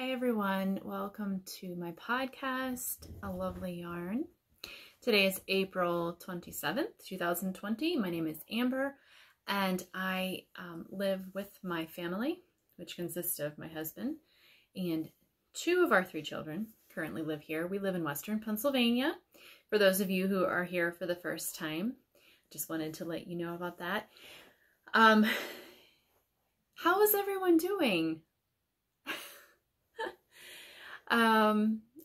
Hey everyone, welcome to my podcast, A Lovely Yarn. Today is April 27th, 2020. My name is Amber and I live with my family, which consists of my husband and two of our three children currently live here. We live in Western Pennsylvania. For those of you who are here for the first time, just wanted to let you know about that. How is everyone doing?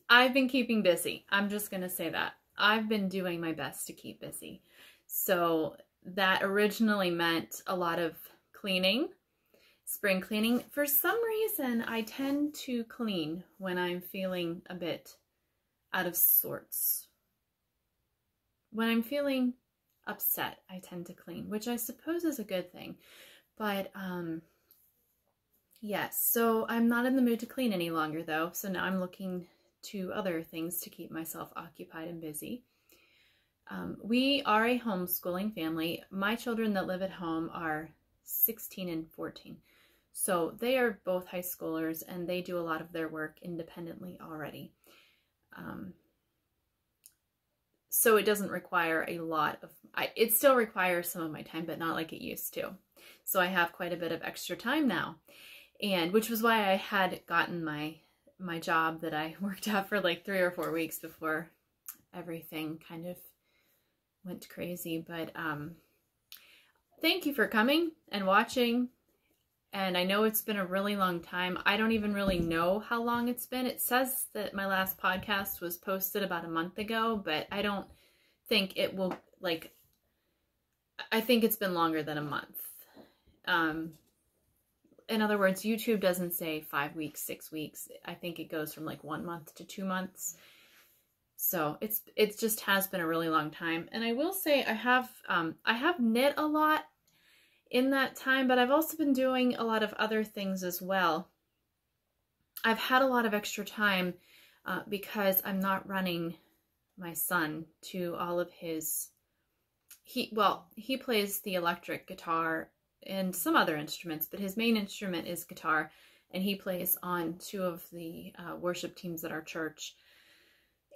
I've been keeping busy. I'm just going to say that. I've been doing my best to keep busy. So that originally meant a lot of cleaning, spring cleaning. For some reason, I tend to clean when I'm feeling a bit out of sorts. When I'm feeling upset, I tend to clean, which I suppose is a good thing. But, yes, so I'm not in the mood to clean any longer though, so now I'm looking to other things to keep myself occupied and busy. We are a homeschooling family. My children that live at home are 16 and 14, so they are both high schoolers and they do a lot of their work independently already. So it doesn't require a lot of, it still requires some of my time, but not like it used to. So I have quite a bit of extra time now. And which was why I had gotten my job that I worked at for like 3 or 4 weeks before everything kind of went crazy. But thank you for coming and watching. And I know it's been a really long time. I don't even really know how long it's been. It says that my last podcast was posted about a month ago, but I don't think it will, like, I think it's been longer than a month. In other words, YouTube doesn't say 5 weeks, 6 weeks. I think it goes from like 1 month to 2 months. So it just has been a really long time. And I will say I have knit a lot in that time, but I've also been doing a lot of other things as well. I've had a lot of extra time because I'm not running my son to all of his, he plays the electric guitar and some other instruments, but his main instrument is guitar, and he plays on 2 of the worship teams at our church.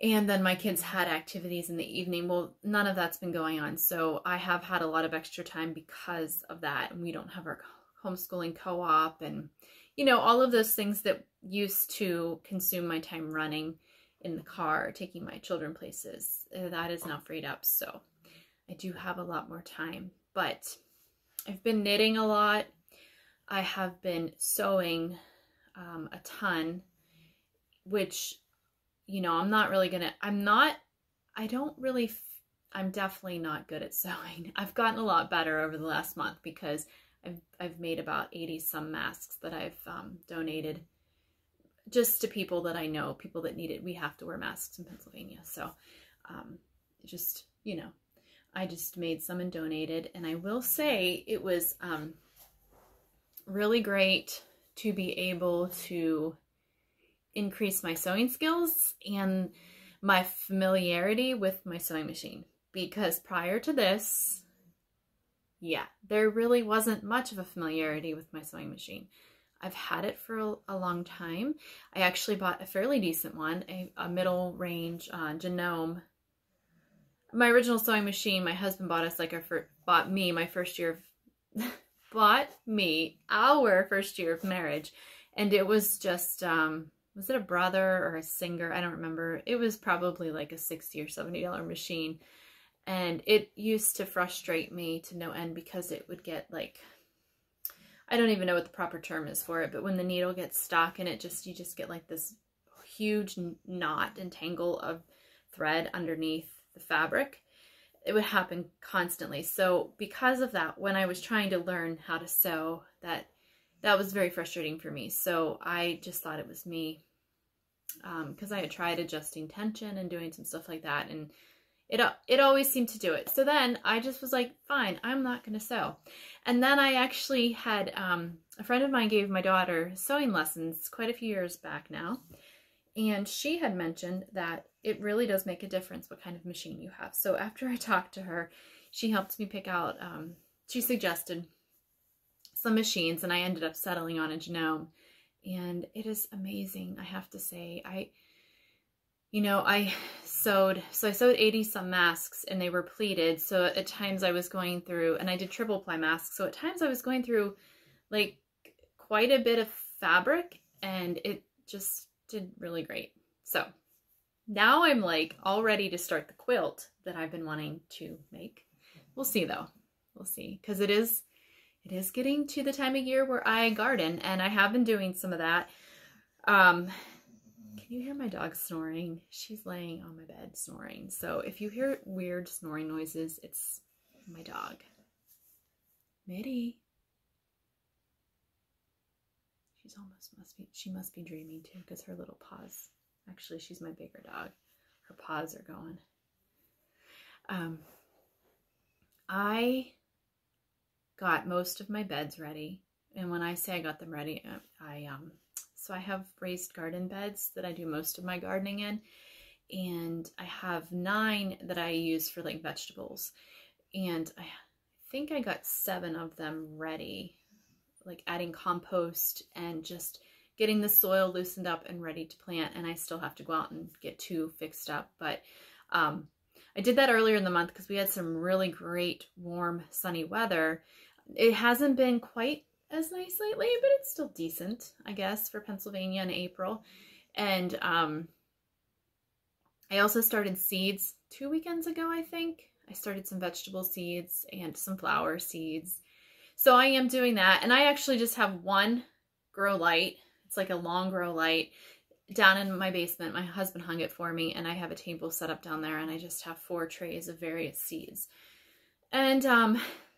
And then my kids had activities in the evening. Well, none of that's been going on, so I have had a lot of extra time because of that, and we don't have our homeschooling co-op and, you know, all of those things that used to consume my time running in the car, taking my children places. That is now freed up, so I do have a lot more time. But I've been knitting a lot. I have been sewing a ton, which, you know, I'm definitely not good at sewing. I've gotten a lot better over the last month because I've made about 80 some masks that I've donated just to people that I know, people that need it. We have to wear masks in Pennsylvania. So just, you know, I just made some and donated, and I will say it was really great to be able to increase my sewing skills and my familiarity with my sewing machine, because prior to this, yeah, there really wasn't much of a familiarity with my sewing machine. I've had it for a long time. I actually bought a fairly decent one, a middle range Genome. My original sewing machine, my husband bought us bought me our first year of marriage, and it was just was it a brother or a Singer? I don't remember. It was probably like a $60 or $70 machine, and it used to frustrate me to no end because it would get like, I don't even know what the proper term is for it, but when the needle gets stuck and you just get like this huge knot and tangle of thread underneath the fabric. It would happen constantly. So because of that, when I was trying to learn how to sew, that was very frustrating for me. So I just thought it was me, because I had tried adjusting tension and doing some stuff like that, and it always seemed to do it. So then I just was like, fine, I'm not going to sew. And then I actually had a friend of mine gave my daughter sewing lessons quite a few years back now. And she had mentioned that it really does make a difference what kind of machine you have. So after I talked to her, she helped me pick out, she suggested some machines, and I ended up settling on a Genome. and it is amazing. I have to say, I sewed 80 some masks, and they were pleated. So at times I was going through, and I did triple ply masks. So at times I was going through like quite a bit of fabric, and it just did really great. So now I'm like all ready to start the quilt that I've been wanting to make. We'll see though. We'll see, because it is getting to the time of year where I garden, and I have been doing some of that. Can you hear my dog snoring? She's laying on my bed snoring. So if you hear weird snoring noises, it's my dog. Mitty. She must be dreaming too, because her little paws, actually she's my bigger dog. Her paws are going. I got most of my beds ready. And when I say I got them ready, so I have raised garden beds that I do most of my gardening in, and I have 9 that I use for like vegetables, and I think I got 7 of them ready, like adding compost and just getting the soil loosened up and ready to plant. And I still have to go out and get 2 fixed up, but I did that earlier in the month because we had some really great warm sunny weather. It hasn't been quite as nice lately, but it's still decent, I guess, for Pennsylvania in April. And I also started seeds 2 weekends ago, I think. I started some vegetable seeds and some flower seeds. So I am doing that. And I actually just have one grow light. It's like a long grow light down in my basement. My husband hung it for me, and I have a table set up down there, and I just have 4 trays of various seeds. And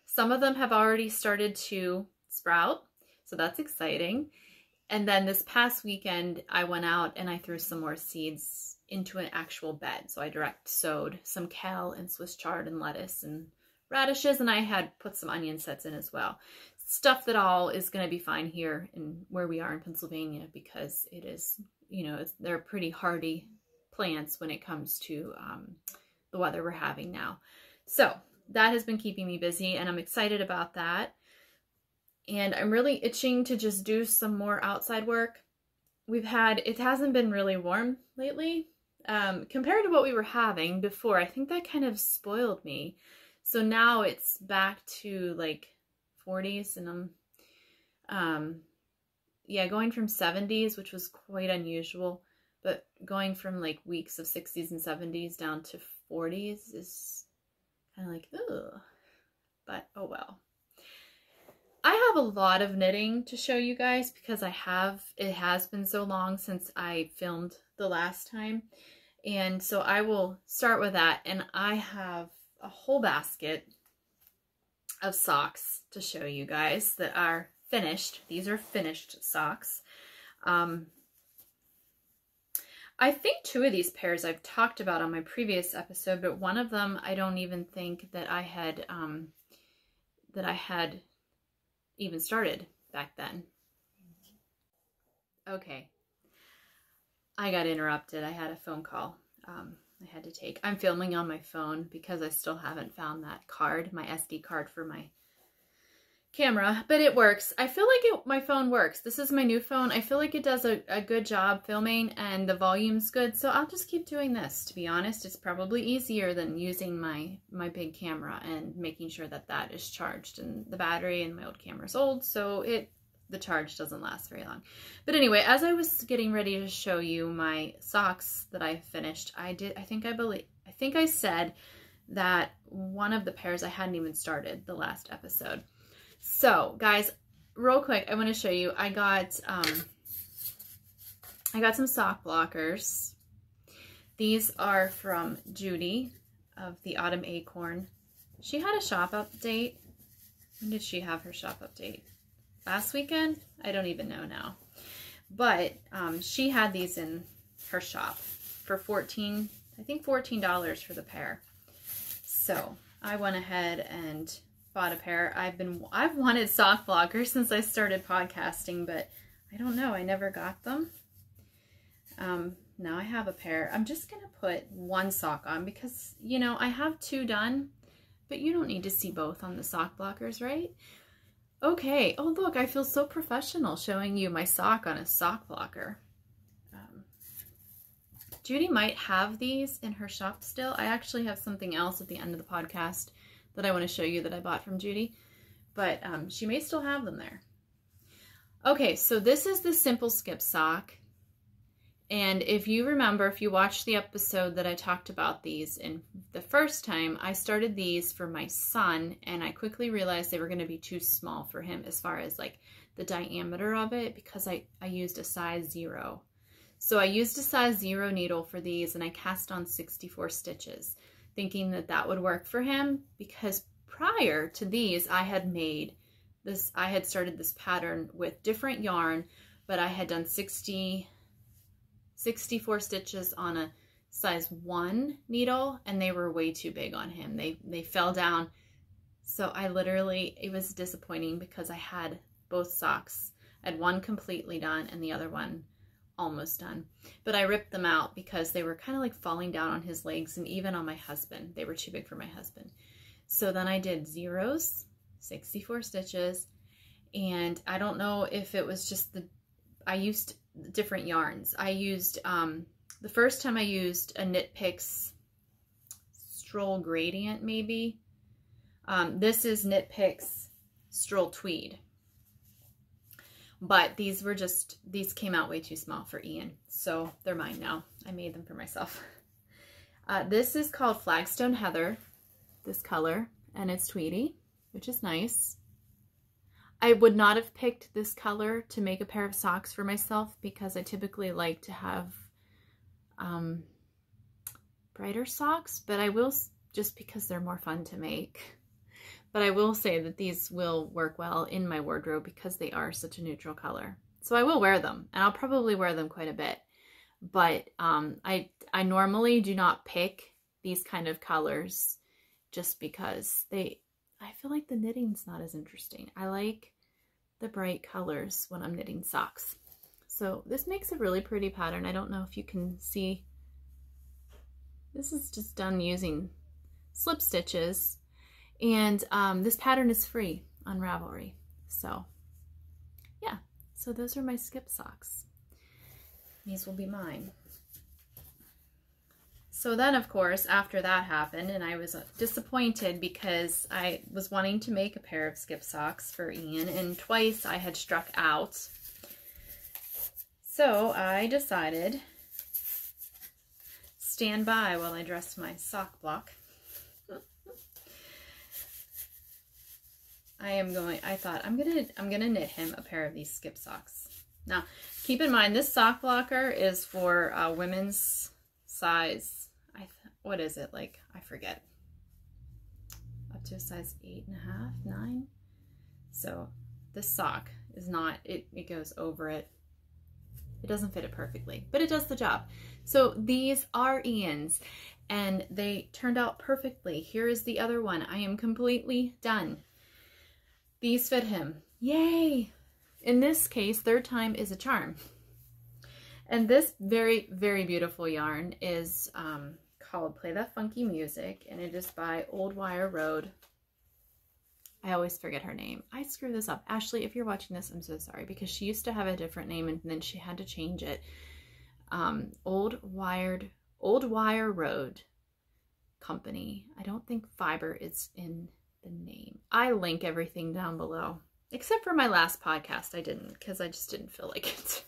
some of them have already started to sprout, so that's exciting. And then this past weekend I went out and I threw some more seeds into an actual bed. So I direct sowed some kale and Swiss chard and lettuce and radishes, and I had put some onion sets in as well. Stuff that all is going to be fine here in where we are in Pennsylvania, because it is, they're pretty hardy plants when it comes to the weather we're having now. So that has been keeping me busy, and I'm excited about that. And I'm really itching to just do some more outside work. It hasn't been really warm lately compared to what we were having before. I think that kind of spoiled me. So now it's back to like 40s, and I'm, going from 70s, which was quite unusual, but going from like weeks of 60s and 70s down to 40s is kind of like, ugh, but oh well. I have a lot of knitting to show you guys because it has been so long since I filmed the last time. And so I will start with that. And I have a whole basket of socks to show you guys that are finished. These are finished socks. I think 2 of these pairs I've talked about on my previous episode, but one of them I don't even think that I had even started back then. Okay, I got interrupted. I had a phone call I had to take. I'm filming on my phone because I still haven't found that card, my SD card for my camera, but it works. I feel like my phone works. This is my new phone. I feel like it does a good job filming, and the volume's good, so I'll just keep doing this. To be honest, it's probably easier than using my big camera and making sure that that is charged, and the battery in my old camera's old, so the charge doesn't last very long. But anyway, as I was getting ready to show you my socks that I finished, I think I said that one of the pairs I hadn't even started the last episode. So guys, real quick, I want to show you, I got some sock blockers. These are from Judy of the Autumn Acorn. She had a shop update. When did she have her shop update? Last weekend? I don't even know now. But she had these in her shop for $14 for the pair. So I went ahead and bought a pair. I've wanted sock blockers since I started podcasting, but I don't know, I never got them. Now I have a pair. I'm just gonna put one sock on because, I have 2 done, but you don't need to see both on the sock blockers, right? Okay. Oh, look, I feel so professional showing you my sock on a sock blocker. Judy might have these in her shop still. I actually have something else at the end of the podcast that I want to show you that I bought from Judy, but she may still have them there. Okay, so this is the simple skip sock. And if you remember, if you watched the episode that I talked about these in the first time, I started these for my son, and I quickly realized they were going to be too small for him as far as like the diameter of it, because I used a size 0. So I used a size 0 needle for these, and I cast on 64 stitches, thinking that that would work for him, because prior to these, I had started this pattern with different yarn, but I had done 64 stitches on a size 1 needle, and they were way too big on him. They fell down. So it was disappointing because I had both socks. I had one completely done and the other one almost done. But I ripped them out because they were kind of like falling down on his legs, and even on my husband. They were too big for my husband. So then I did zeros, 64 stitches, and I don't know if it was just I used different yarns. I used, the first time I used a Knit Picks Stroll Gradient, maybe. This is Knit Picks Stroll Tweed. But these came out way too small for Ian. So they're mine now. I made them for myself. This is called Flagstone Heather, this color, and it's tweedy, which is nice. I would not have picked this color to make a pair of socks for myself because I typically like to have brighter socks, but I will, just because they're more fun to make. But I will say that these will work well in my wardrobe because they are such a neutral color. So I will wear them, and I'll probably wear them quite a bit. But I normally do not pick these kind of colors just because I feel like the knitting's not as interesting. I like the bright colors when I'm knitting socks. So this makes a really pretty pattern. I don't know if you can see. This is just done using slip stitches. And this pattern is free on Ravelry. So yeah, so those are my skip socks. These will be mine. So then, of course, after that happened, and I was disappointed because I was wanting to make a pair of skip socks for Ian, and twice I had struck out. So I decided, stand by while I dress my sock block. I thought I'm gonna knit him a pair of these skip socks. Now, keep in mind, this sock blocker is for women's size. What is it, like? I forget. Up to a size 8.5, 9. So this sock is not. It goes over it. It doesn't fit it perfectly, but it does the job. So these are Ian's, and they turned out perfectly. Here is the other one. I am completely done. These fit him. Yay! In this case, third time is a charm. And this very, very beautiful yarn is called Play That Funky Music, and it is by Old Wire Road. I always forget her name. I screw this up. Ashley, if you're watching this, I'm so sorry, because she used to have a different name and then she had to change it. Old Wire Road Company. I don't think fiber is in the name. I link everything down below, except for my last podcast. I didn't, because I just didn't feel like it.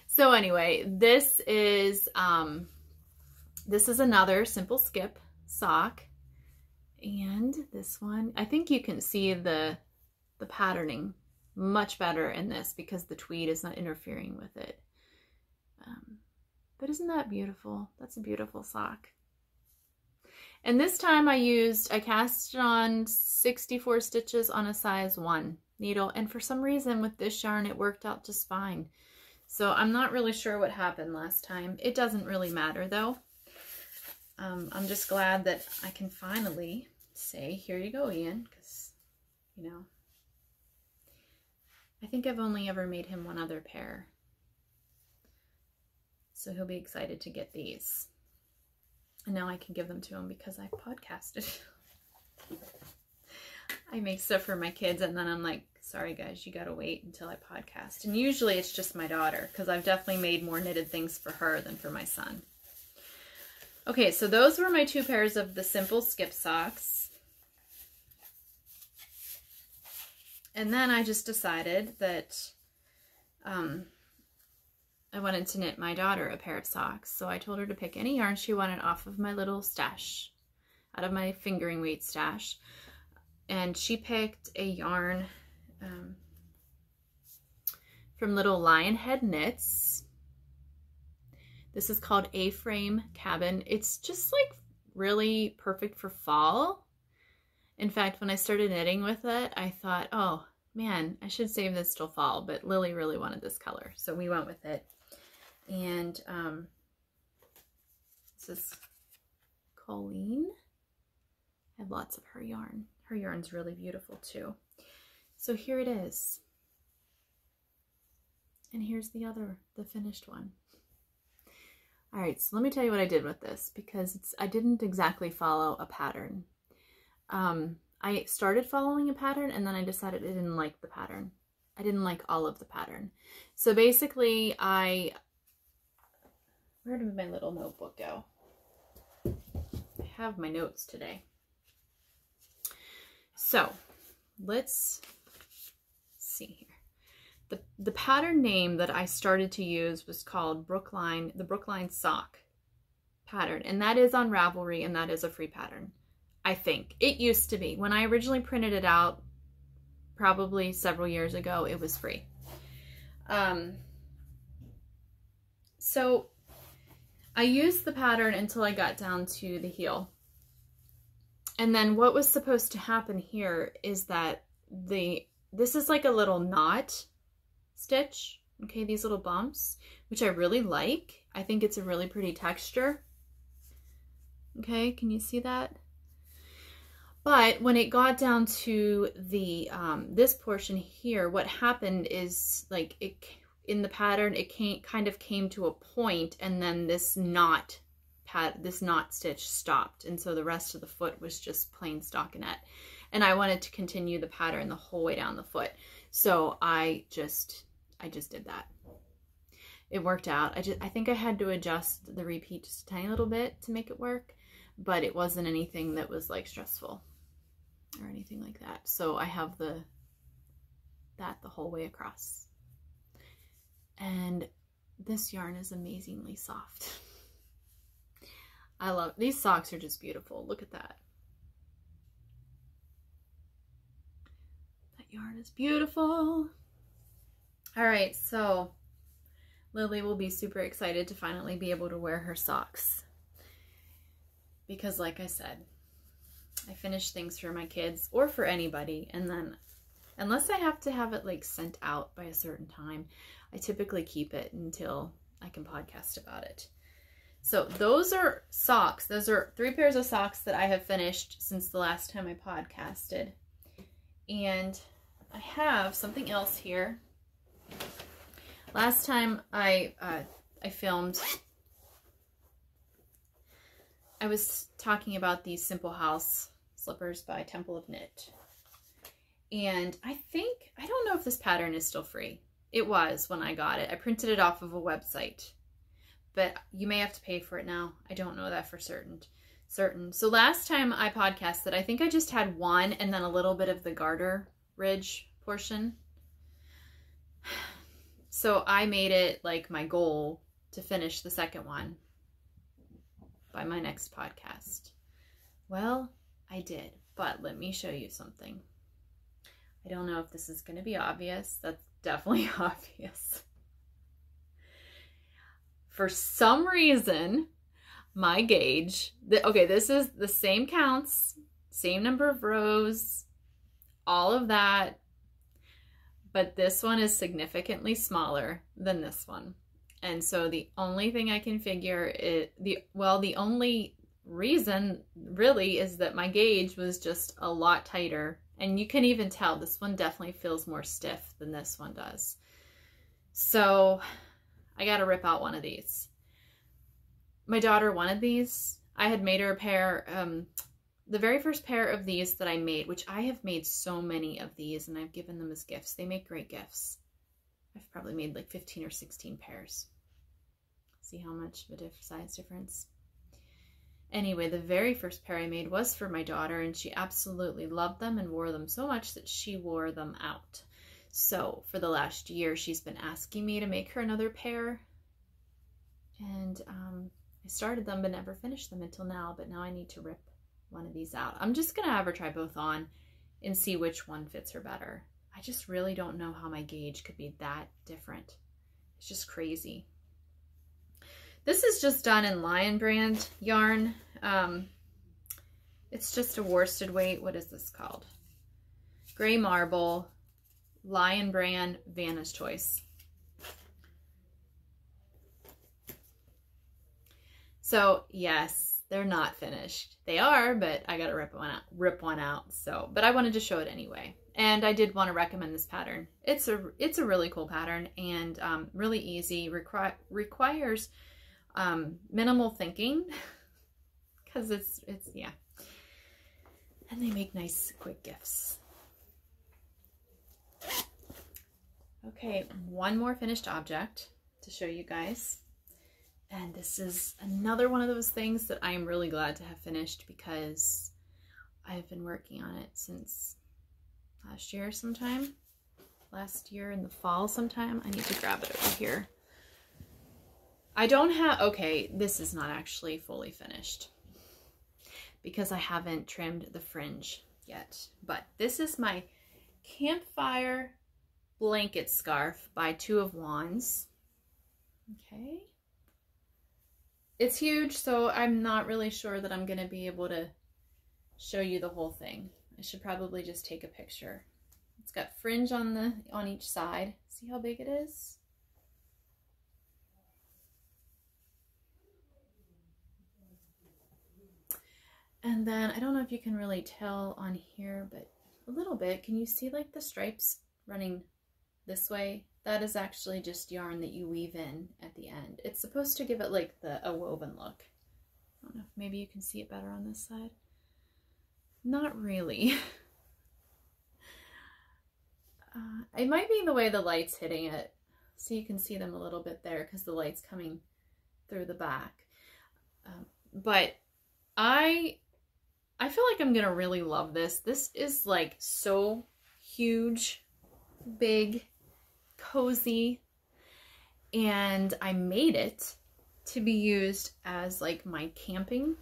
So anyway, this is another simple skip sock, and this one, I think you can see the patterning much better in this because the tweed is not interfering with it. But isn't that beautiful? That's a beautiful sock. And this time I cast on 64 stitches on a size 1 needle, and for some reason with this yarn it worked out just fine. So I'm not really sure what happened last time. It doesn't really matter though. I'm just glad that I can finally say, here you go, Ian, because, you know, I think I've only ever made him one other pair. So he'll be excited to get these. And now I can give them to him because I podcasted. I make stuff for my kids and then I'm like, sorry guys, you gotta wait until I podcast. And usually it's just my daughter, because I've definitely made more knitted things for her than for my son. Okay, so those were my 2 pairs of the simple skip socks. And then I just decided that I wanted to knit my daughter a pair of socks. So I told her to pick any yarn she wanted off of my little stash, out of my fingering weight stash. And she picked a yarn from little Lionhead Knits. This is called A-Frame Cabin. It's just like really perfect for fall. In fact, when I started knitting with it, I thought, oh man, I should save this till fall, but Lily really wanted this color, so we went with it. And this is Colleen. I have lots of her yarn. Her yarn's really beautiful too. So here it is. And here's the finished one. All right, so let me tell you what I did with this, because I didn't exactly follow a pattern. I started following a pattern and then I decided I didn't like the pattern. I didn't like all of the pattern. So basically where did my little notebook go? I have my notes today. So let's see here. The pattern name that I started to use was called the Brookline Sock pattern. And that is on Ravelry, and that is a free pattern. I think. It used to be. When I originally printed it out, probably several years ago, it was free. So I used the pattern until I got down to the heel. And then what was supposed to happen here is that this is like a little knot stitch. Okay, these little bumps, which I really like. I think it's a really pretty texture. Okay, can you see that? But when it got down to the this portion here, what happened is, like, in the pattern, it kind of came to a point, and then this knot stitch stopped, and so the rest of the foot was just plain stockinette. And I wanted to continue the pattern the whole way down the foot, so I just did that. It worked out. I think I had to adjust the repeat just a tiny little bit to make it work, but it wasn't anything that was like stressful or anything like that. So I have that the whole way across. And this yarn is amazingly soft. I love these socks, are just beautiful. Look at that. That yarn is beautiful. All right, so Lily will be super excited to finally be able to wear her socks. Because like I said, I finish things for my kids or for anybody, and then unless I have to have it like sent out by a certain time, I typically keep it until I can podcast about it. So those are socks. Those are 3 pairs of socks that I have finished since the last time I podcasted. And I have something else here. Last time I filmed, I was talking about these Simple House slippers by Temple of Knit. And I don't know if this pattern is still free. It was when I got it. I printed it off of a website, but you may have to pay for it now. I don't know that for certain. So last time I podcasted, I think I just had one and then a little bit of the garter ridge portion. So I made it like my goal to finish the second one by my next podcast. Well, I did, but let me show you something. I don't know if this is going to be obvious. That's definitely obvious. For some reason, my gauge, okay, this is the same counts, same number of rows, all of that, but this one is significantly smaller than this one. And so the only thing I can figure is, the only reason really is that my gauge was just a lot tighter. And you can even tell this one definitely feels more stiff than this one does. So I got to rip out one of these. My daughter wanted these. I had made her a pair the very first pair of these that I made, which I have made so many of these and I've given them as gifts. They make great gifts. I've probably made like 15 or 16 pairs. See how much of a size difference? Anyway, the very first pair I made was for my daughter, and she absolutely loved them and wore them so much that she wore them out. So for the last year, she's been asking me to make her another pair. And I started them but never finished them until now, but now I need to rip one of these out. I'm just going to have her try both on and see which one fits her better. I just really don't know how my gauge could be that different. It's just crazy. This is just done in Lion brand yarn. It's just a worsted weight. What is this called? Gray Marble, Lion brand, Vanna's Choice. So yes, they're not finished. They are, but I gotta rip one out. So, but I wanted to show it anyway. And I did want to recommend this pattern. It's a really cool pattern and really easy. Requires minimal thinking because it's yeah. And they make nice quick gifts. Okay, one more finished object to show you guys. And this is another one of those things that I am really glad to have finished because I've been working on it since last year sometime. Last year in the fall sometime. I need to grab it over here. I don't have, okay, this is not actually fully finished because I haven't trimmed the fringe yet. But this is my Campfire blanket scarf by Two of Wands. Okay. It's huge, so I'm not really sure that I'm going to be able to show you the whole thing. I should probably just take a picture. It's got fringe on each side. See how big it is? And then, I don't know if you can really tell on here, but a little bit. Can you see like the stripes running this way? That is actually just yarn that you weave in at the end. It's supposed to give it like a woven look. I don't know if maybe you can see it better on this side. Not really. It might be the way the light's hitting it. So you can see them a little bit there because the light's coming through the back. But I feel like I'm going to really love this. This is like so huge, big, cozy, and I made it to be used as like my camping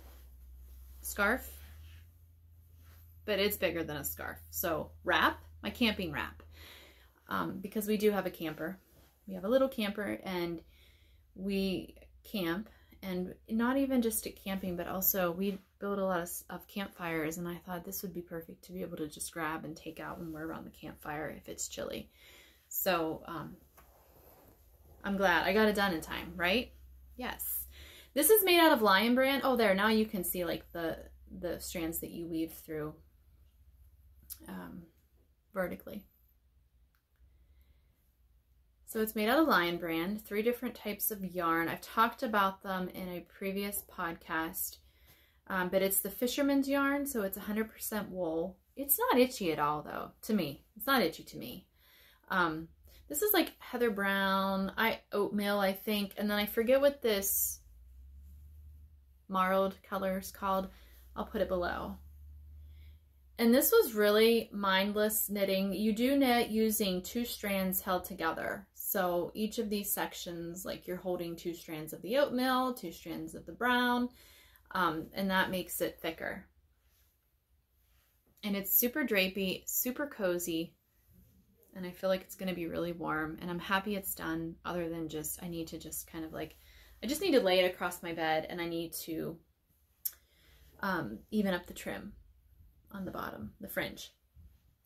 scarf, but it's bigger than a scarf. So wrap, my camping wrap, because we do have a camper. We have a little camper and we camp, and not even just at camping, but also we build a lot of campfires, and I thought this would be perfect to be able to just grab and take out when we're around the campfire if it's chilly. So I'm glad I got it done in time, right? Yes. This is made out of Lion brand. Oh, there, now you can see like the strands that you weave through vertically. So it's made out of Lion brand, 3 different types of yarn. I've talked about them in a previous podcast, but it's the Fisherman's yarn, so it's 100% wool. It's not itchy at all, though, to me. It's not itchy to me. This is like heather brown, oatmeal, I think, and then I forget what this marled color is called. I'll put it below. And this was really mindless knitting. You do knit using 2 strands held together. So each of these sections, like you're holding 2 strands of the oatmeal, 2 strands of the brown, and that makes it thicker. And it's super drapey, super cozy, and I feel like it's going to be really warm, and I'm happy it's done, other than just, I need to just kind of like, I just need to lay it across my bed, and I need to even up the trim on the bottom, the fringe,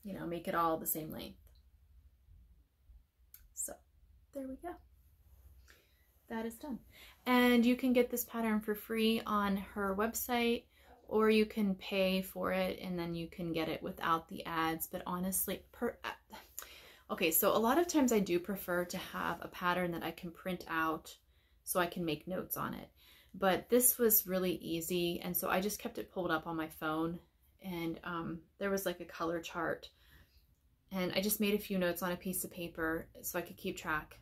you know, make it all the same length. So there we go. That is done. And you can get this pattern for free on her website, or you can pay for it and then you can get it without the ads. But honestly, okay, so a lot of times I do prefer to have a pattern that I can print out so I can make notes on it. but this was really easy. And so I just kept it pulled up on my phone, and there was like a color chart, and I just made a few notes on a piece of paper so I could keep track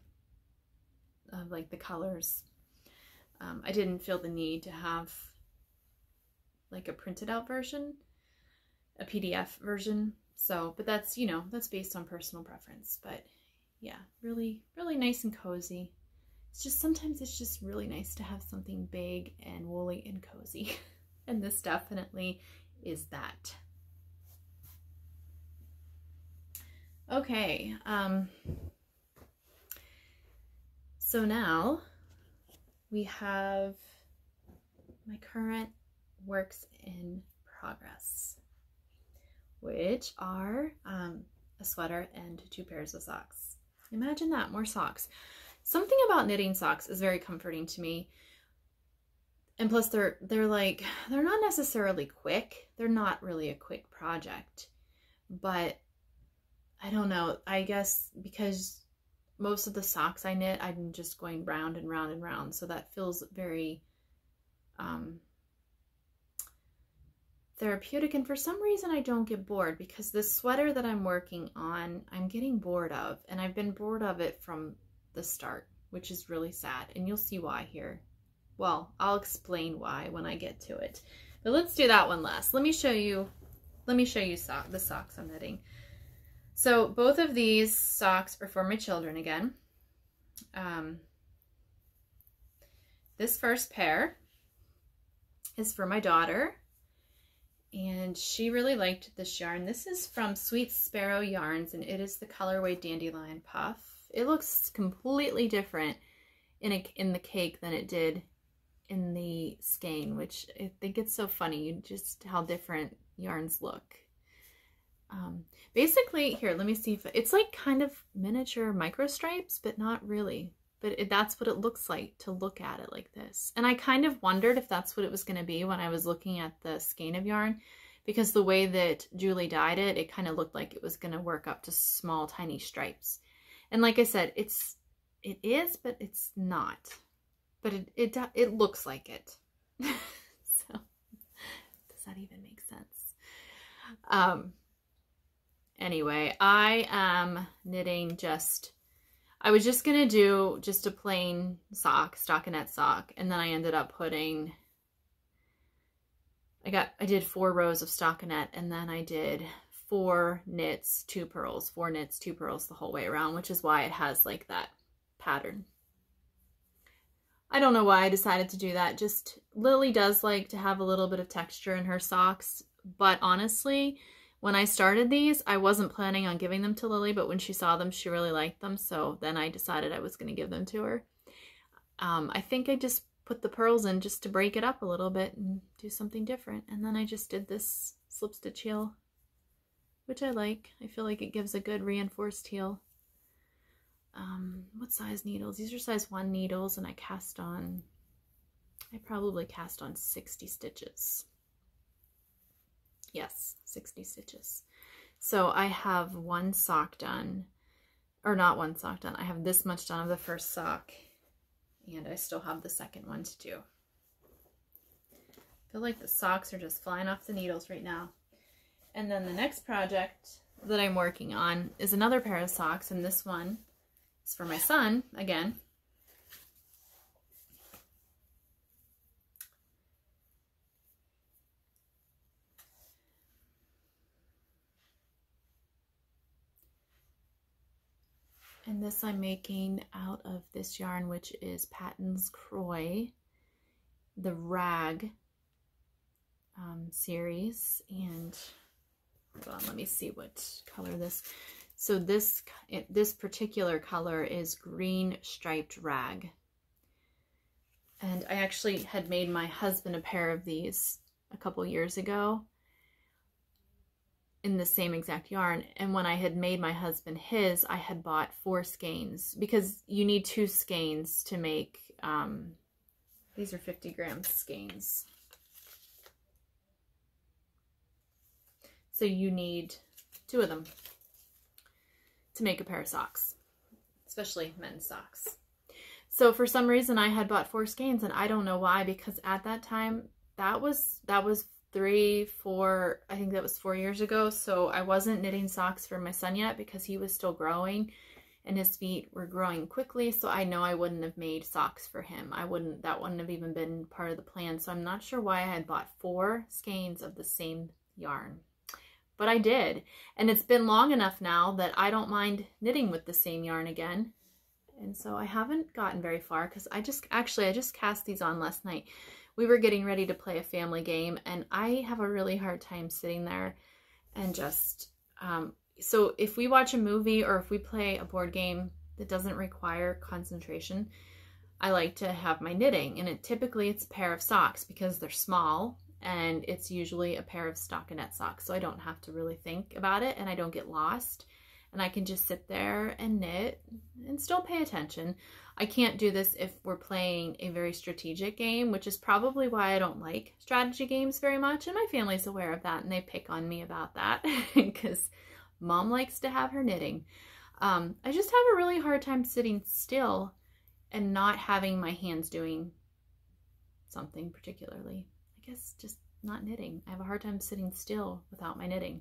of like the colors. I didn't feel the need to have like a printed out version, a PDF version. So, but that's, you know, that's based on personal preference. But yeah, really, really nice and cozy. It's just, sometimes it's just really nice to have something big and woolly and cozy. And this definitely is that. Okay. So now we have my current works in progress, which are a sweater and 2 pairs of socks. Imagine that, more socks. Something about knitting socks is very comforting to me. And plus they're not necessarily quick. They're not really a quick project, but I don't know, I guess because most of the socks I knit, I'm just going round and round and round. So that feels very therapeutic. And for some reason I don't get bored, because this sweater that I'm working on, I'm getting bored of, and I've been bored of it from the start, which is really sad. And you'll see why here. Well, I'll explain why when I get to it. But let's do that one last. Let me show you the socks I'm knitting. So both of these socks are for my children again. This first pair is for my daughter, and she really liked this yarn. This is from Sweet Sparrow Yarns, and it is the colorway Dandelion Puff. It looks completely different in the cake than it did in the skein, which I think it's so funny, just how different yarns look. Basically, here, let me see if it's like kind of miniature micro stripes, but not really. But that's what it looks like to look at it like this. And I kind of wondered if that's what it was going to be when I was looking at the skein of yarn, because the way that Julie dyed it, it kind of looked like it was going to work up to small, tiny stripes. And like I said, it is, but it's not. But it looks like it. So, does that even make sense? Anyway, I am knitting I was just going to do just a plain sock, stockinette sock, and then I ended up putting, I did 4 rows of stockinette, and then I did 4 knits, 2 purls, 4 knits, 2 purls the whole way around, which is why it has like that pattern. I don't know why I decided to do that. Just Lily does like to have a little bit of texture in her socks, but honestly, when I started these, I wasn't planning on giving them to Lily, but when she saw them, she really liked them. So then I decided I was going to give them to her. I think I just put the pearls in just to break it up a little bit and do something different. And then I just did this slip stitch heel, which I like. I feel like it gives a good reinforced heel. What size needles? These are size 1 needles, and I probably cast on 60 stitches. Yes, 60 stitches. So I have 1 sock done, or not 1 sock done. I have this much done of the first sock, and I still have the second one to do. I feel like the socks are just flying off the needles right now. And then the next project that I'm working on is another pair of socks, and this one is for my son again. And this I'm making out of this yarn, which is Patons Kroy, the Ragg series. And hold on, let me see what color this. So this particular color is green striped Ragg. And I actually had made my husband a pair of these a couple years ago in the same exact yarn. And when I had made my husband his, I had bought 4 skeins, because you need 2 skeins to make, these are 50 gram skeins. So you need 2 of them to make a pair of socks, especially men's socks. So for some reason I had bought 4 skeins, and I don't know why, because at that time, that was 3, 4, I think that was 4 years ago. So I wasn't knitting socks for my son yet because he was still growing and his feet were growing quickly. So I know I wouldn't have made socks for him. That wouldn't have even been part of the plan. So I'm not sure why I had bought 4 skeins of the same yarn, but I did. And it's been long enough now that I don't mind knitting with the same yarn again. And so I haven't gotten very far because I just cast these on last night. We were getting ready to play a family game, and I have a really hard time sitting there and just, so if we watch a movie or if we play a board game that doesn't require concentration, I like to have my knitting, and typically it's a pair of socks because they're small, and it's usually a pair of stockinette socks, so I don't have to really think about it and I don't get lost, and I can just sit there and knit and still pay attention. I can't do this if we're playing a very strategic game, which is probably why I don't like strategy games very much, and my family's aware of that, and they pick on me about that because Mom likes to have her knitting. I just have a really hard time sitting still and not having my hands doing something particularly. I guess just not knitting. I have a hard time sitting still without my knitting.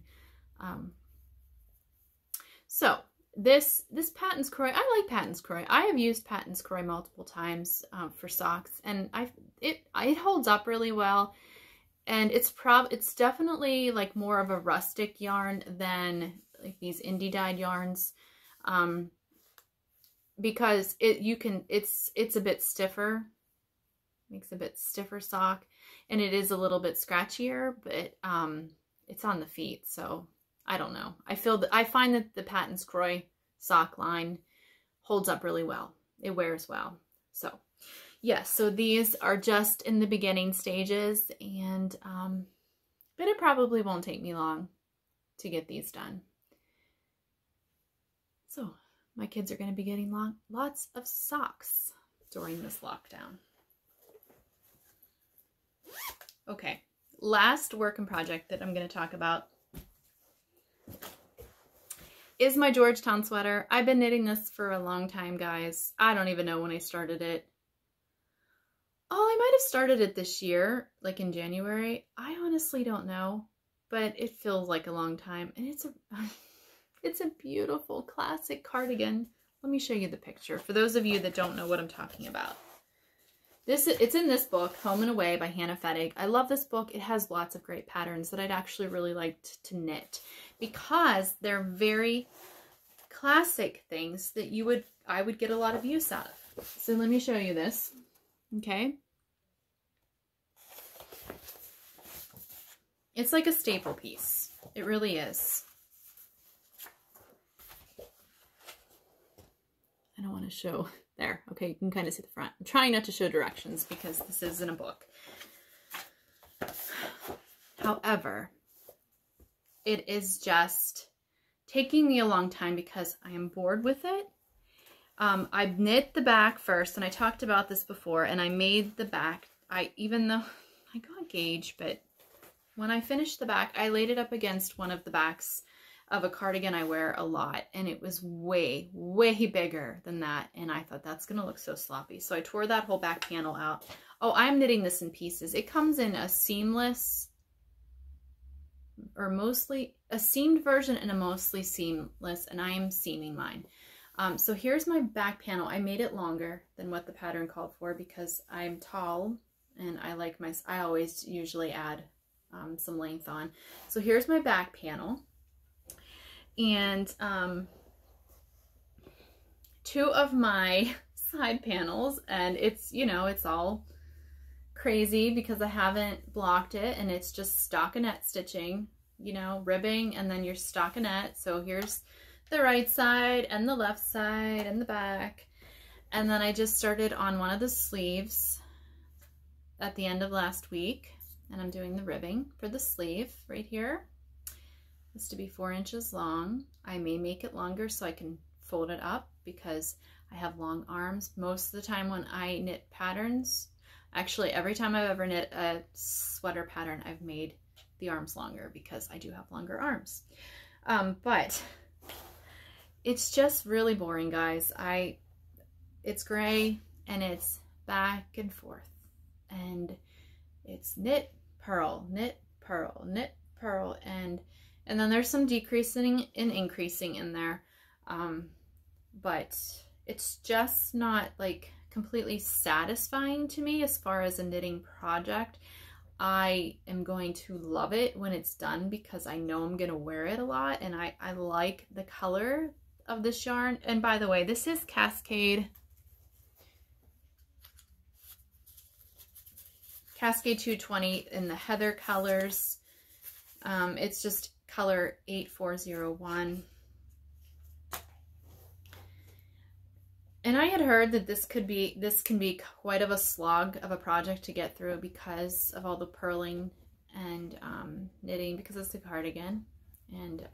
So this Patons Kroy, I like Patons Kroy. I have used Patons Kroy multiple times for socks, and it holds up really well. And it's definitely like more of a rustic yarn than like these indie dyed yarns, because it's a bit stiffer, makes a bit stiffer sock, and it is a little bit scratchier, but it's on the feet, so I don't know. I find that the Patons Kroy sock line holds up really well. It wears well. So yes, so these are just in the beginning stages, and but it probably won't take me long to get these done. So my kids are going to be getting lots of socks during this lockdown. Okay, last work and project that I'm going to talk about is my Georgetown sweater. I've been knitting this for a long time, guys. I don't even know when I started it. Oh, I might have started it this year, like in January. I honestly don't know, but it feels like a long time. And it's a beautiful classic cardigan. Let me show you the picture for those of you that don't know what I'm talking about. It's in this book, Home and Away by Hannah Fettig. I love this book. It has lots of great patterns that I'd actually really liked to knit because they're very classic things that I would get a lot of use out of. So let me show you this. Okay. It's like a staple piece. It really is. I don't want to show there. Okay, you can kind of see the front. I'm trying not to show directions because this isn't a book. However, it is just taking me a long time because I am bored with it. I knit the back first, and I talked about this before, and I made the back. Even though I got gauge, but when I finished the back, I laid it up against one of the backs of a cardigan I wear a lot, and it was way, way bigger than that, and I thought that's gonna look so sloppy. So I tore that whole back panel out. Oh, I'm knitting this in pieces. It comes in a seamless, or mostly a seamed version and a mostly seamless, and I am seaming mine. So here's my back panel. I made it longer than what the pattern called for because I'm tall, and I always usually add some length on. So here's my back panel. And 2 of my side panels, and it's, you know, it's all crazy because I haven't blocked it, and it's just stockinette stitching, you know, ribbing, and then your stockinette. So here's the right side and the left side and the back, and then I just started on one of the sleeves at the end of last week, and I'm doing the ribbing for the sleeve right here. This to be 4 inches long. I may make it longer so I can fold it up because I have long arms. Most of the time when I knit patterns, actually every time I've ever knit a sweater pattern, I've made the arms longer because I do have longer arms. But it's just really boring, guys. It's gray. and it's back and forth, and it's knit, purl, knit, purl, knit, purl, and then there's some decreasing and increasing in there, but it's just not like completely satisfying to me as far as a knitting project. I am going to love it when it's done because I know I'm gonna wear it a lot, and I like the color of this yarn. And by the way, this is Cascade 220 in the Heather colors. It's just color 8401. And I had heard that this can be quite of a slog of a project to get through because of all the purling and knitting, because it's a cardigan, and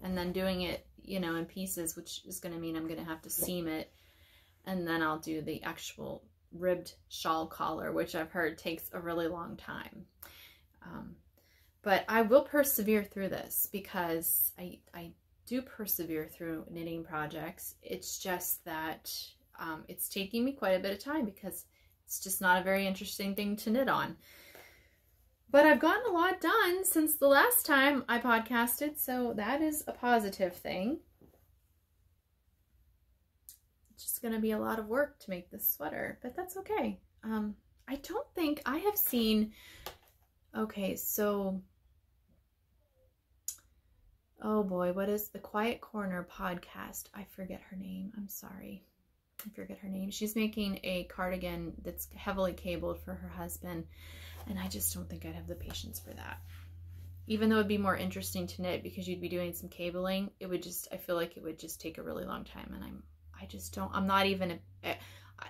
then doing it, you know, in pieces, which is going to mean I'm going to have to seam it, and then I'll do the actual ribbed shawl collar, which I've heard takes a really long time. But I will persevere through this because I do persevere through knitting projects. It's just that it's taking me quite a bit of time because it's just not a very interesting thing to knit on. But I've gotten a lot done since the last time I podcasted, so that is a positive thing. It's just going to be a lot of work to make this sweater, but that's okay. I don't think I have seen... Okay, so... Oh boy, what is the Quiet Corner podcast? I forget her name. I'm sorry. I forget her name. She's making a cardigan that's heavily cabled for her husband, and I just don't think I'd have the patience for that. Even though it'd be more interesting to knit because you'd be doing some cabling, it would just, I feel like it would just take a really long time, and I'm not even,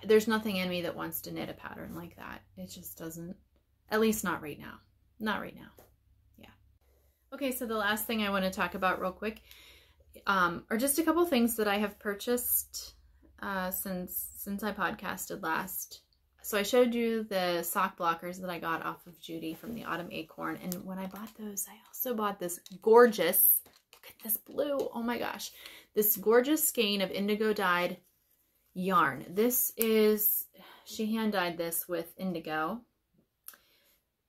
there's nothing in me that wants to knit a pattern like that. It just doesn't, at least not right now. Not right now. Okay, so the last thing I want to talk about real quick are just a couple things that I have purchased since I podcasted last. So I showed you the sock blockers that I got off of Judy from the Autumn Acorn, and when I bought those, I also bought this gorgeous, look at this blue, oh my gosh, this gorgeous skein of indigo dyed yarn. This is, she hand dyed this with indigo.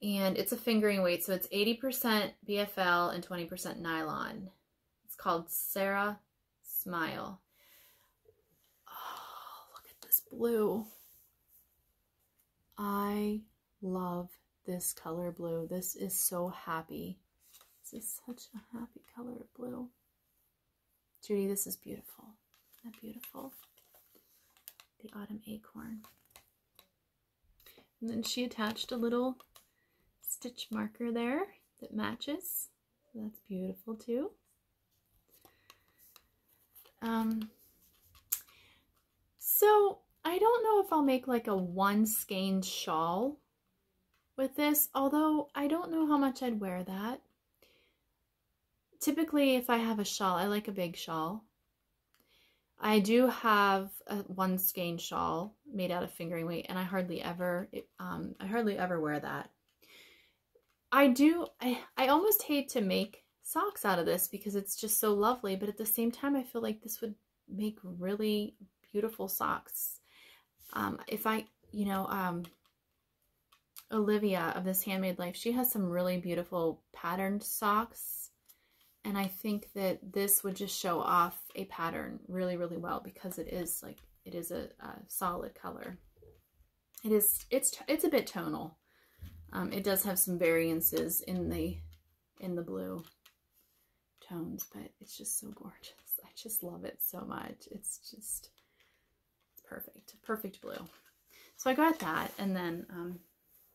And it's a fingering weight, so it's 80% BFL and 20% nylon. It's called Sarah Smile. Oh, look at this blue. I love this color blue. This is so happy. This is such a happy color of blue. Judy, this is beautiful. Isn't that beautiful? The Autumn Acorn. And then she attached a little stitch marker there that matches. So that's beautiful too. So I don't know if I'll make like a one skein shawl with this, although I don't know how much I'd wear that. Typically, if I have a shawl, I like a big shawl. I do have a one skein shawl made out of fingering weight, and I hardly ever wear that. I almost hate to make socks out of this because it's just so lovely, but at the same time, I feel like this would make really beautiful socks. If I, you know, Olivia of This Handmade Life, she has some really beautiful patterned socks, and I think that this would just show off a pattern really, really well because it is a solid color. It's a bit tonal. It does have some variances in the blue tones, but it's just so gorgeous. I just love it so much. It's perfect. Perfect blue. So I got that, and then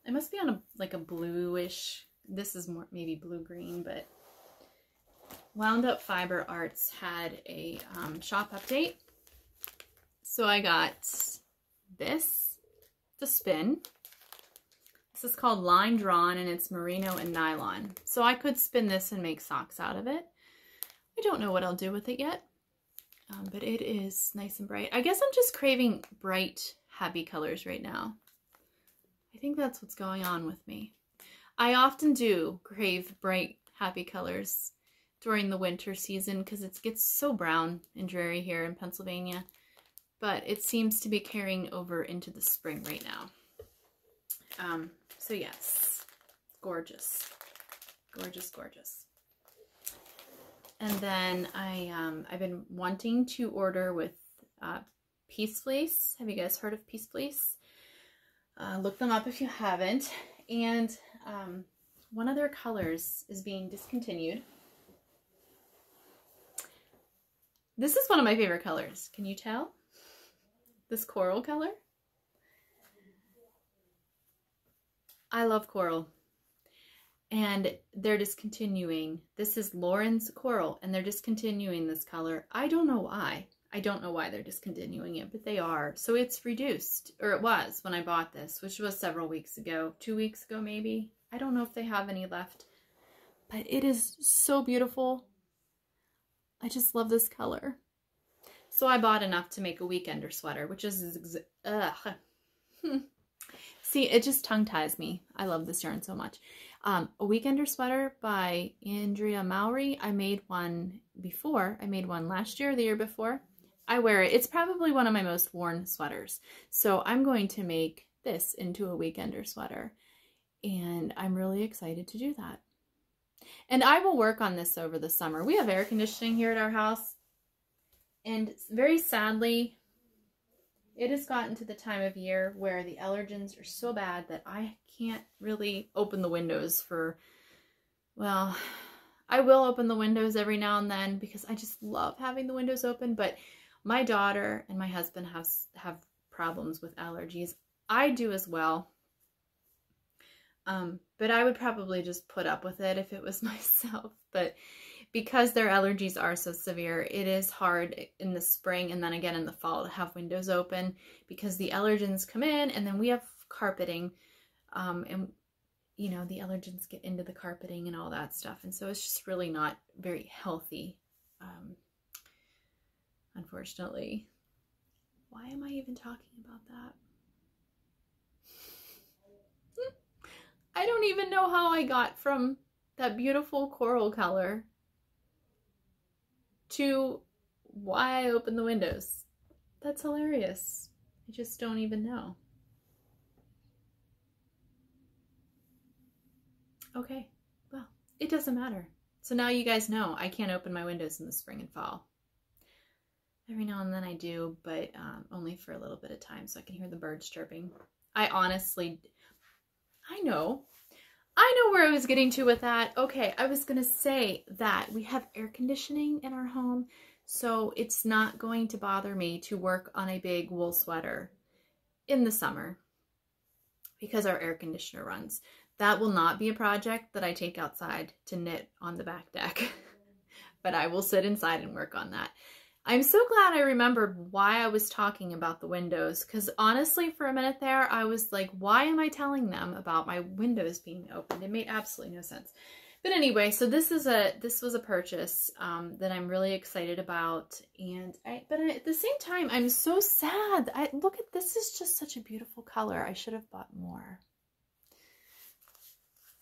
it must be on like a bluish, this is more maybe blue-green, but Wound Up Fiber Arts had a shop update. So I got this to spin. This is called Line Drawn, and it's merino and nylon. So I could spin this and make socks out of it. I don't know what I'll do with it yet, but it is nice and bright. I guess I'm just craving bright, happy colors right now. I think that's what's going on with me. I often do crave bright, happy colors during the winter season because it gets so brown and dreary here in Pennsylvania. but it seems to be carrying over into the spring right now. So yes, gorgeous, gorgeous, gorgeous. And then I've been wanting to order with Peace Fleece. Have you guys heard of Peace Fleece? Look them up if you haven't. And one of their colors is being discontinued. This is one of my favorite colors. Can you tell? This coral color. I love coral. And they're discontinuing. This is Lauren's Coral, and they're discontinuing this color. I don't know why. I don't know why they're discontinuing it, but they are. So it's reduced, or it was when I bought this, which was several weeks ago, 2 weeks ago maybe. I don't know if they have any left, but it is so beautiful. I just love this color. So I bought enough to make a weekender sweater, which is, See, it just tongue ties me. I love this yarn so much. A weekender sweater by Andrea Mowry. I made one before. I made one last year, the year before. I wear it. It's probably one of my most worn sweaters. So I'm going to make this into a weekender sweater. And I'm really excited to do that. And I will work on this over the summer. We have air conditioning here at our house. And very sadly, it has gotten to the time of year where the allergens are so bad that I can't really open the windows for, well, I will open the windows every now and then because I just love having the windows open, but my daughter and my husband have problems with allergies. I do as well. But I would probably just put up with it if it was myself. But because their allergies are so severe, it is hard in the spring and then again in the fall to have windows open because the allergens come in and then we have carpeting. And, you know, the allergens get into the carpeting and all that stuff. And so it's just really not very healthy, unfortunately. Why am I even talking about that? I don't even know how I got from that beautiful coral color to why I opened the windows. That's hilarious. I just don't even know. Okay, well, it doesn't matter. So now you guys know I can't open my windows in the spring and fall. Every now and then I do, but only for a little bit of time so I can hear the birds chirping. I know where I was getting to with that. Okay, I was gonna say that we have air conditioning in our home, so it's not going to bother me to work on a big wool sweater in the summer because our air conditioner runs. That will not be a project that I take outside to knit on the back deck, but I will sit inside and work on that. I'm so glad I remembered why I was talking about the windows, because honestly, for a minute there, I was like, why am I telling them about my windows being opened? It made absolutely no sense. But anyway, so this was a purchase that I'm really excited about, and but at the same time, I'm so sad. Look at this, is just such a beautiful color. I should have bought more.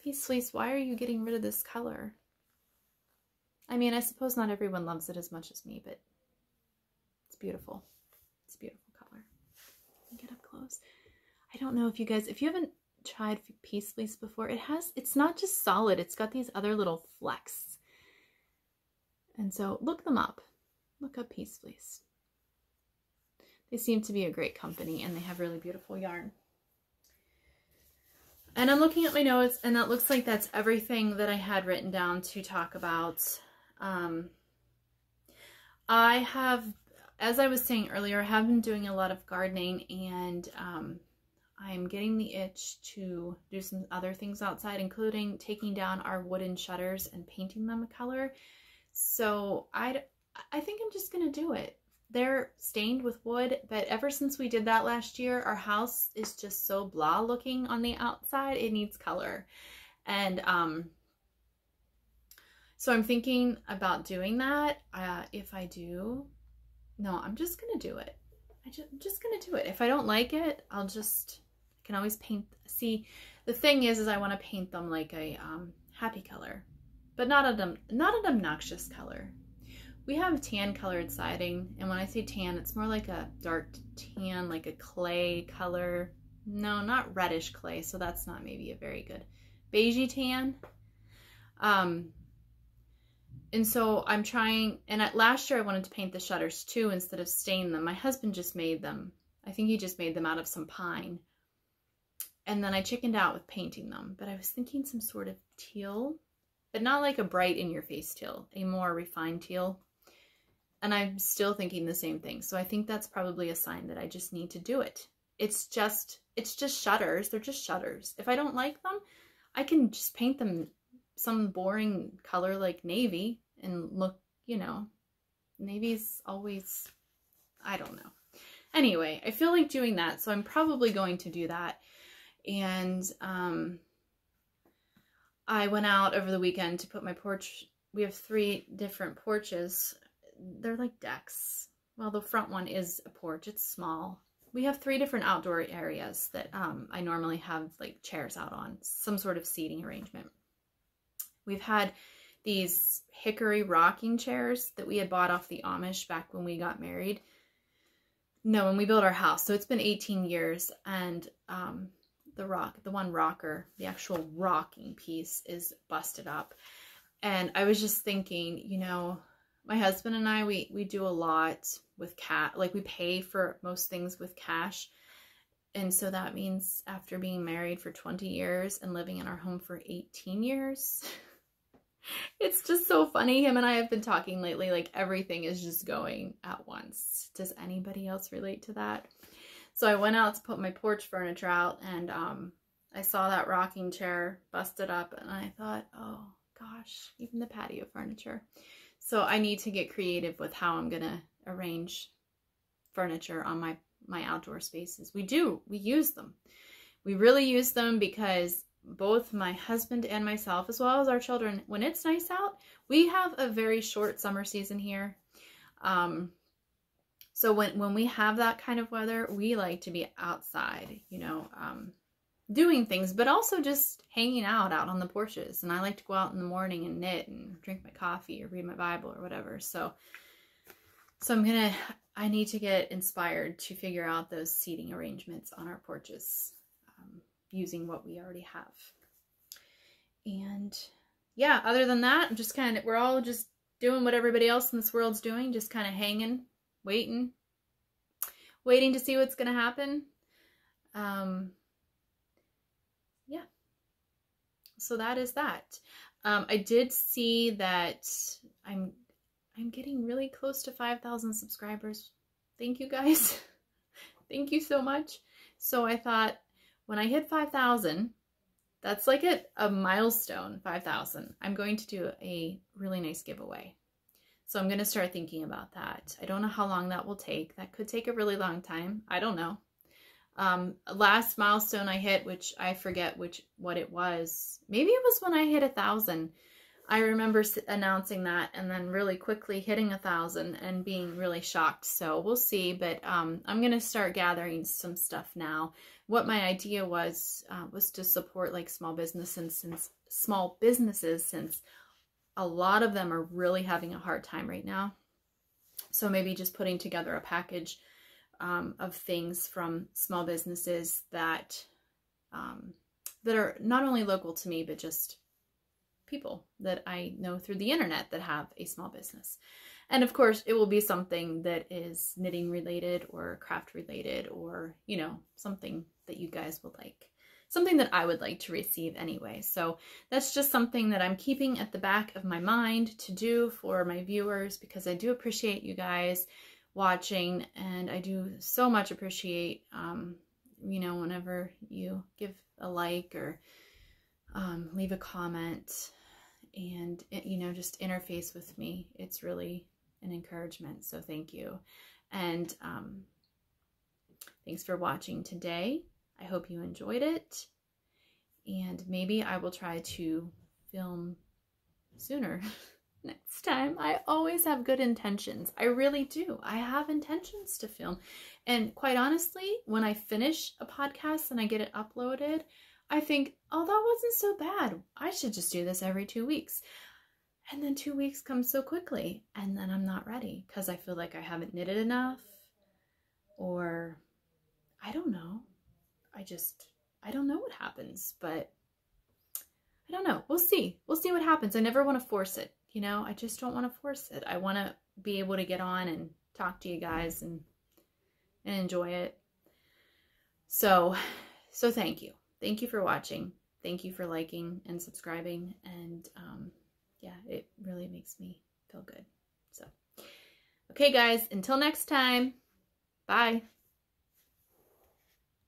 Peace Fleece, why are you getting rid of this color? I mean, I suppose not everyone loves it as much as me, but it's beautiful. It's a beautiful color. Get up close. I don't know if you guys, if you haven't tried Peace Fleece before, it's not just solid, it's got these other little flecks. And so look them up. Look up Peace Fleece. They seem to be a great company and they have really beautiful yarn. And I'm looking at my notes and that looks like that's everything that I had written down to talk about. I have, as I was saying earlier, I have been doing a lot of gardening, and I'm getting the itch to do some other things outside, including taking down our wooden shutters and painting them a color. So I think I'm just going to do it. They're stained with wood, but ever since we did that last year, our house is just so blah looking on the outside. It needs color. And so I'm thinking about doing that. If I do, no, I'm just going to do it. I'm just going to do it. If I don't like it, I can always paint. See, the thing is I want to paint them like a happy color, but not an obnoxious color. we have tan colored siding, and when I say tan, it's more like a dark tan, like a clay color. No, not reddish clay, so that's not maybe a very good beigey tan. And so I'm trying, and last year I wanted to paint the shutters too instead of stain them. My husband just made them. I think he just made them out of some pine. And then I chickened out with painting them, but I was thinking some sort of teal, but not like a bright in-your-face teal, a more refined teal. And I'm still thinking the same thing. So I think that's probably a sign that I just need to do it. It's just shutters. They're just shutters. If I don't like them, I can just paint them some boring color like navy and look, you know, navy's always, I don't know. Anyway, I feel like doing that, so I'm probably going to do that. And I went out over the weekend to put my porch. We have 3 different porches. They're like decks. Well, the front one is a porch. It's small. We have 3 different outdoor areas that I normally have like chairs out on, some sort of seating arrangement. We've had these hickory rocking chairs that we had bought off the Amish back when we got married. No, when we built our house. So it's been 18 years, and the one rocker, the actual rocking piece is busted up. And I was just thinking, you know, my husband and I, we do a lot with like we pay for most things with cash. And so that means after being married for 20 years and living in our home for 18 years, it's just so funny. Him and I have been talking lately, like everything is just going at once. Does anybody else relate to that? So I went out to put my porch furniture out, and I saw that rocking chair busted up, and I thought, oh gosh, even the patio furniture. So I need to get creative with how I'm gonna arrange furniture on my outdoor spaces. We use them. We really use them because both my husband and myself, as well as our children, when it's nice out, we have a very short summer season here. So when we have that kind of weather, we like to be outside, you know, doing things, but also just hanging out on the porches. And I like to go out in the morning and knit and drink my coffee or read my Bible or whatever. So I need to get inspired to figure out those seating arrangements on our porches, using what we already have. And yeah, other than that, I'm just we're all just doing what everybody else in this world's doing, just kind of hanging, waiting to see what's going to happen. Yeah. So that is that. I did see that I'm getting really close to 5,000 subscribers. Thank you guys. Thank you so much. So I thought when I hit 5,000, that's like a milestone, 5,000. I'm going to do a really nice giveaway. So I'm going to start thinking about that. I don't know how long that will take. That could take a really long time. I don't know. Last milestone I hit, which I forget what it was. Maybe it was when I hit 1,000. I remember announcing that and then really quickly hitting 1,000 and being really shocked. So we'll see. But I'm going to start gathering some stuff now. What my idea was to support like small businesses, since a lot of them are really having a hard time right now. So maybe just putting together a package of things from small businesses that are not only local to me, but just people that I know through the internet that have a small business. And of course, it will be something that is knitting related or craft related, or, you know, something that you guys will like. Something that I would like to receive anyway. So that's just something that I'm keeping at the back of my mind to do for my viewers, because I do appreciate you guys watching, and I do so much appreciate, you know, whenever you give a like or leave a comment and, you know, just interface with me. It's really an encouragement. So thank you. And thanks for watching today. I hope you enjoyed it, and maybe I will try to film sooner next time. I always have good intentions. I really do. I have intentions to film. And quite honestly, when I finish a podcast and I get it uploaded, I think, oh, that wasn't so bad. I should just do this every 2 weeks. And then 2 weeks comes so quickly, and then I'm not ready because I feel like I haven't knitted enough, or I don't know. I don't know what happens, but I don't know. We'll see. We'll see what happens. I never want to force it, you know? I just don't want to force it. I want to be able to get on and talk to you guys and enjoy it. So thank you. Thank you for watching. Thank you for liking and subscribing. And yeah, it really makes me feel good. So, okay, guys, until next time, bye.